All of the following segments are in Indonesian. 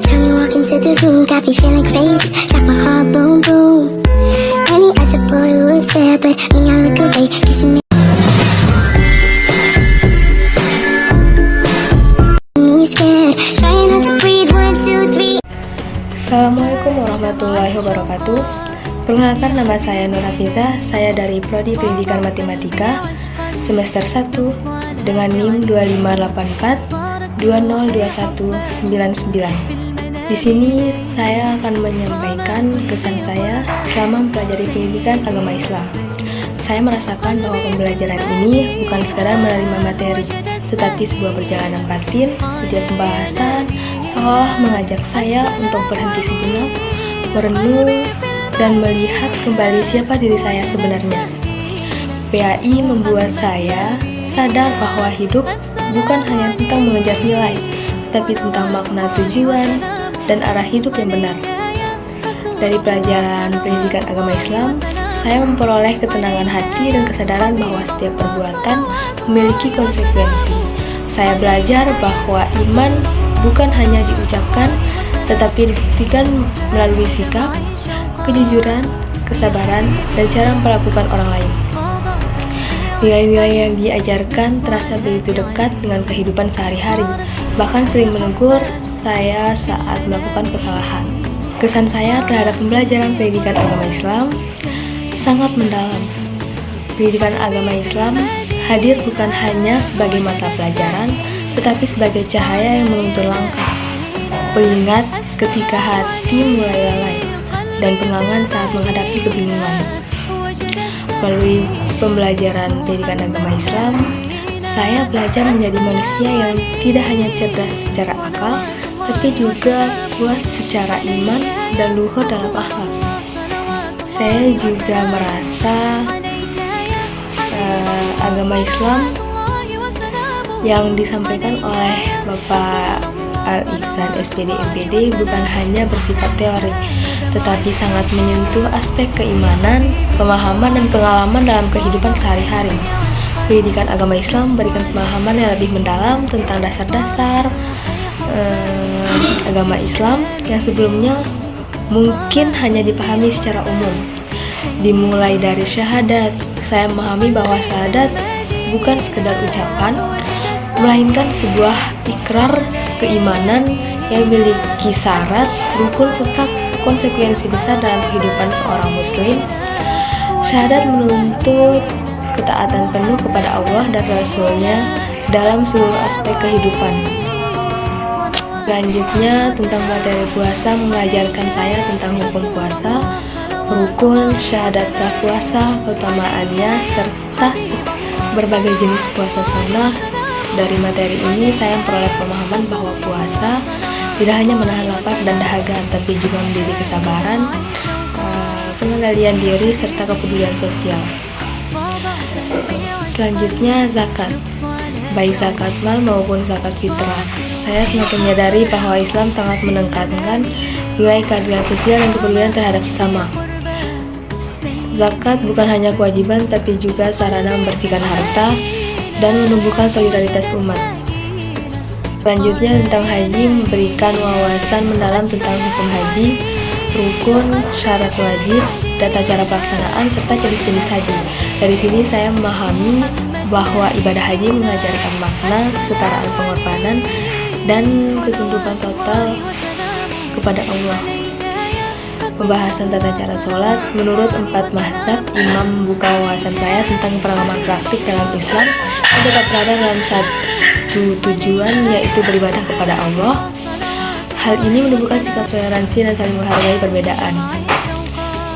time you walk into the room, got me feeling crazy, like my heart boom boom. Any other boy would stare, but me I look away, 'cause you make me scared. Trying not to breathe, 1, 2, 3. Assalamualaikum warahmatullahi wabarakatuh. Perkenalkan, nama saya Nur Hafizah. Saya dari Prodi Pendidikan Matematika semester 1 dengan NIM 2584202199. Di sini saya akan menyampaikan kesan saya selama mempelajari pendidikan agama Islam. Saya merasakan bahwa pembelajaran ini bukan sekadar menerima materi, tetapi sebuah perjalanan batin. Setiap pembahasan seolah mengajak saya untuk berhenti sejenak, merenung, dan melihat kembali siapa diri saya sebenarnya. PAI membuat saya sadar bahwa hidup bukan hanya tentang mengejar nilai, tetapi tentang makna, tujuan, dan arah hidup yang benar. Dari pelajaran pendidikan agama Islam, saya memperoleh ketenangan hati dan kesadaran bahwa setiap perbuatan memiliki konsekuensi. Saya belajar bahwa iman bukan hanya diucapkan, tetapi dibuktikan melalui sikap, kejujuran, kesabaran, dan cara memperlakukan orang lain. Nilai-nilai yang diajarkan terasa begitu dekat dengan kehidupan sehari-hari, bahkan sering menegur saya saat melakukan kesalahan. Kesan saya terhadap pembelajaran pendidikan agama Islam sangat mendalam. Pendidikan agama Islam hadir bukan hanya sebagai mata pelajaran, tetapi sebagai cahaya yang menuntun langkah, pengingat ketika hati mulai lalai, dan pengangan saat menghadapi kebingungan. Melalui pembelajaran pendidikan agama Islam, saya belajar menjadi manusia yang tidak hanya cerdas secara akal, tapi juga kuat secara iman dan luhur dalam akhlak. Saya juga merasa agama Islam yang disampaikan oleh Bapak Al-Ihsan SPD MPD bukan hanya bersifat teori, tetapi sangat menyentuh aspek keimanan, pemahaman, dan pengalaman dalam kehidupan sehari-hari. Pendidikan agama Islam memberikan pemahaman yang lebih mendalam tentang dasar-dasar agama Islam yang sebelumnya mungkin hanya dipahami secara umum. Dimulai dari syahadat, saya memahami bahwa syahadat bukan sekedar ucapan, melainkan sebuah ikrar keimanan yang memiliki syarat, rukun, serta konsekuensi besar dalam kehidupan seorang muslim. Syahadat menuntut ketaatan penuh kepada Allah dan Rasul-Nya dalam seluruh aspek kehidupan. Selanjutnya, tentang materi puasa mengajarkan saya tentang hukum puasa, rukun, syahadat puasa, keutamaannya, serta berbagai jenis puasa sunnah. Dari materi ini, saya memperoleh pemahaman bahwa puasa tidak hanya menahan lapar dan dahaga, tapi juga mendidik kesabaran, pengendalian diri, serta kepedulian sosial. Selanjutnya, zakat, baik zakat mal maupun zakat fitrah. Saya semakin menyadari bahwa Islam sangat menekankan nilai keadilan sosial dan kepedulian terhadap sesama. Zakat bukan hanya kewajiban, tapi juga sarana membersihkan harta dan menumbuhkan solidaritas umat. Selanjutnya, tentang haji, memberikan wawasan mendalam tentang hukum haji, rukun, syarat wajib, tata cara pelaksanaan, serta jenis-jenis haji. Dari sini saya memahami bahwa ibadah haji mengajarkan makna kesetaraan pengorbanan dan ketundukan total kepada Allah. Pembahasan tata cara sholat menurut 4 mazhab imam membuka wawasan saya tentang pengalaman praktik dalam Islam yang tetap berada dalam satu tujuan, yaitu beribadah kepada Allah. Hal ini menumbuhkan sikap toleransi dan saling menghargai perbedaan.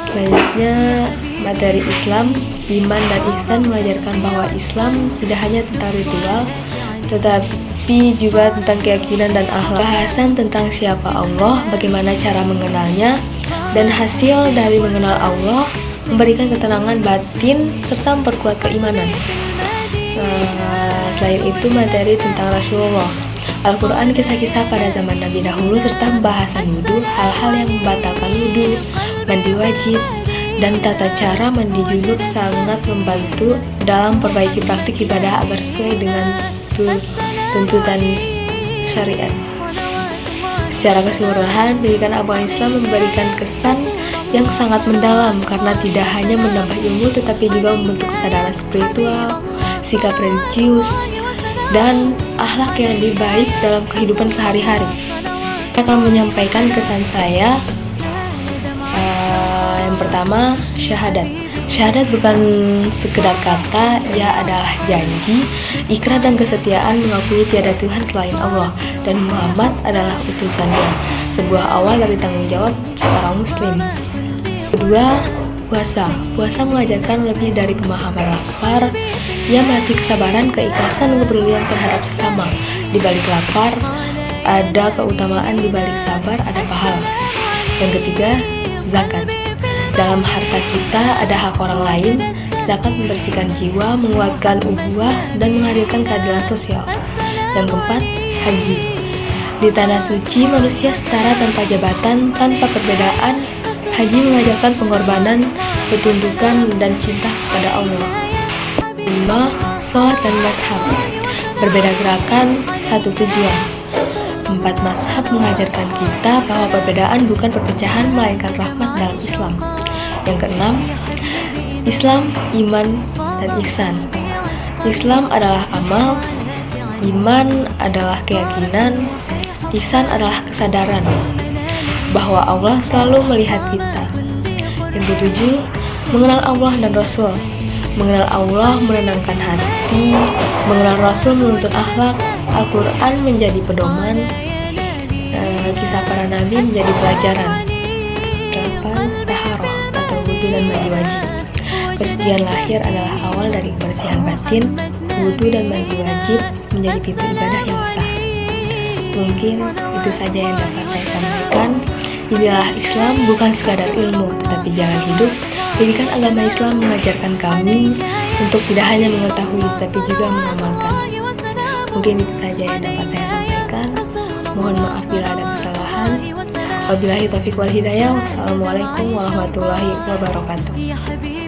Selanjutnya, materi Islam, iman, dan ihsan mengajarkan bahwa Islam tidak hanya tentang ritual, tetapi juga tentang keyakinan dan akhlak. Bahasan tentang siapa Allah, bagaimana cara mengenalnya, dan hasil dari mengenal Allah memberikan ketenangan batin serta memperkuat keimanan. Selain itu, materi tentang Rasulullah, Al-Quran, kisah-kisah pada zaman Nabi dahulu, serta pembahasan wudhu, hal-hal yang membatalkan wudhu, mandi wajib, dan tata cara mandi junub sangat membantu dalam perbaiki praktik ibadah agar sesuai dengan tuntutan syariat. Secara keseluruhan, pendidikan agama Islam memberikan kesan yang sangat mendalam karena tidak hanya menambah ilmu tetapi juga membentuk kesadaran spiritual, sikap religius, dan akhlak yang lebih baik dalam kehidupan sehari-hari. Saya akan menyampaikan kesan saya. Yang pertama, syahadat. Syahadat bukan sekedar kata, ia adalah janji, ikrar dan kesetiaan mengakui tiada Tuhan selain Allah dan Muhammad adalah utusannya, sebuah awal dari tanggung jawab seorang muslim. Kedua, puasa. Puasa mengajarkan lebih dari pemahaman lapar. Ia melatih kesabaran, keikhlasan, dan kepedulian terhadap sesama. Di balik lapar, ada keutamaan, di balik sabar ada pahala. Yang ketiga, zakat. Dalam harta kita ada hak orang lain. Zakat membersihkan jiwa, menguatkan ukhuwah, dan menghadirkan keadilan sosial. Yang keempat, haji. Di tanah suci, manusia setara tanpa jabatan, tanpa perbedaan. Haji mengajarkan pengorbanan, ketundukan, dan cinta kepada Allah. 5. Sholat dan mazhab. Berbeda gerakan, satu tujuan. 4. Mazhab mengajarkan kita bahwa perbedaan bukan perpecahan, melainkan rahmat dalam Islam. Yang keenam, Islam, iman, dan ihsan. Islam adalah amal, iman adalah keyakinan, ihsan adalah kesadaran bahwa Allah selalu melihat kita. Yang ketujuh, mengenal Allah dan Rasul. Mengenal Allah menenangkan hati, mengenal Rasul menuntun akhlak, Al-Quran menjadi pedoman, kisah para nabi menjadi pelajaran. 8. Taharah atau wudu dan mandi wajib. Kesucian lahir adalah awal dari kebersihan batin. Wudu dan mandi wajib menjadi pintu ibadah yang sah. Mungkin itu saja yang dapat saya sampaikan. Inilah Islam bukan sekadar ilmu, tetapi jalan hidup. Pendidikan agama Islam mengajarkan kami untuk tidak hanya mengetahui, tapi juga mengamalkan. Mungkin itu saja yang dapat saya sampaikan. Mohon maaf bila ada kesalahan. Wabillahi taufiq wal hidayah. Wassalamualaikum warahmatullahi wabarakatuh.